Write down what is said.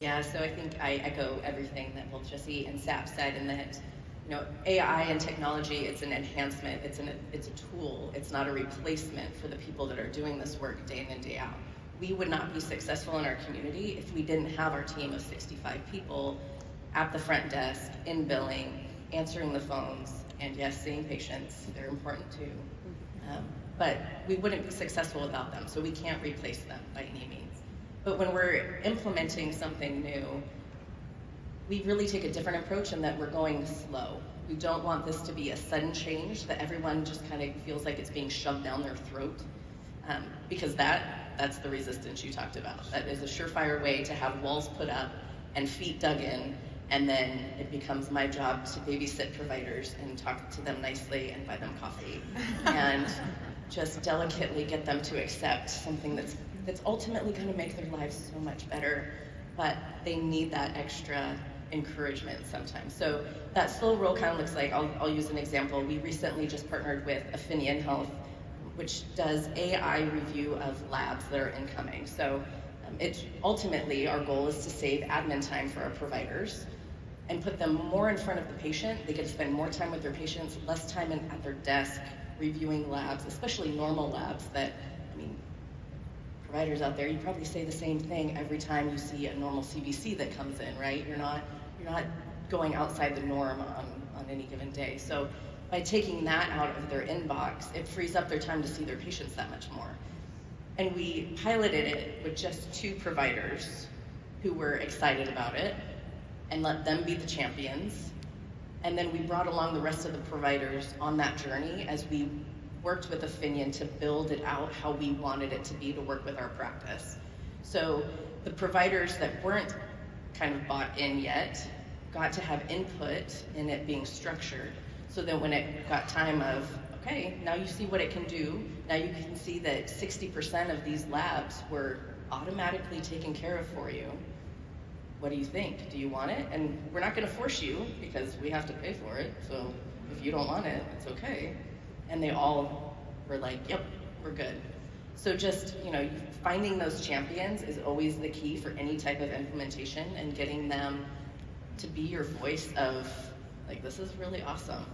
Yeah, so I think I echo everything that both Jesse and Sap said, in that, AI and technology, it's an enhancement, it's a tool, it's not a replacement for the people that are doing this work day in and day out. We would not be successful in our community if we didn't have our team of 65 people at the front desk, in billing, answering the phones, and yes, seeing patients, they're important too. But we wouldn't be successful without them, so we can't replace them by any means. But when we're implementing something new, we really take a different approach in that we're going slow. We don't want this to be a sudden change that everyone just kind of feels like it's being shoved down their throat, because that's the resistance you talked about. That is a surefire way to have walls put up and feet dug in, and then it becomes my job to babysit providers and talk to them nicely and buy them coffee and just delicately get them to accept something that's ultimately going to make their lives so much better, but they need that extra encouragement sometimes. So that slow roll kind of looks like, I'll use an example. We recently just partnered with Affineon Health, which does AI review of labs that are incoming. So ultimately, our goal is to save admin time for our providers and put them more in front of the patient. They get to spend more time with their patients, less time at their desk reviewing labs, especially normal labs that, providers out there, you probably say the same thing every time you see a normal CBC that comes in, right? You're not going outside the norm on any given day. So by taking that out of their inbox, it frees up their time to see their patients that much more. And we piloted it with just 2 providers who were excited about it and let them be the champions. And then we brought along the rest of the providers on that journey as we worked with Affineon to build it out how we wanted it to be to work with our practice. So the providers that weren't kind of bought in yet got to have input in it being structured, so that when it got time of, okay, now you see what it can do, now you can see that 60% of these labs were automatically taken care of for you. What do you think? Do you want it? And we're not going to force you because we have to pay for it, so if you don't want it, it's okay. And they all were like, yep, we're good. So just, finding those champions is always the key for any type of implementation, and getting them to be your voice of, like, this is really awesome.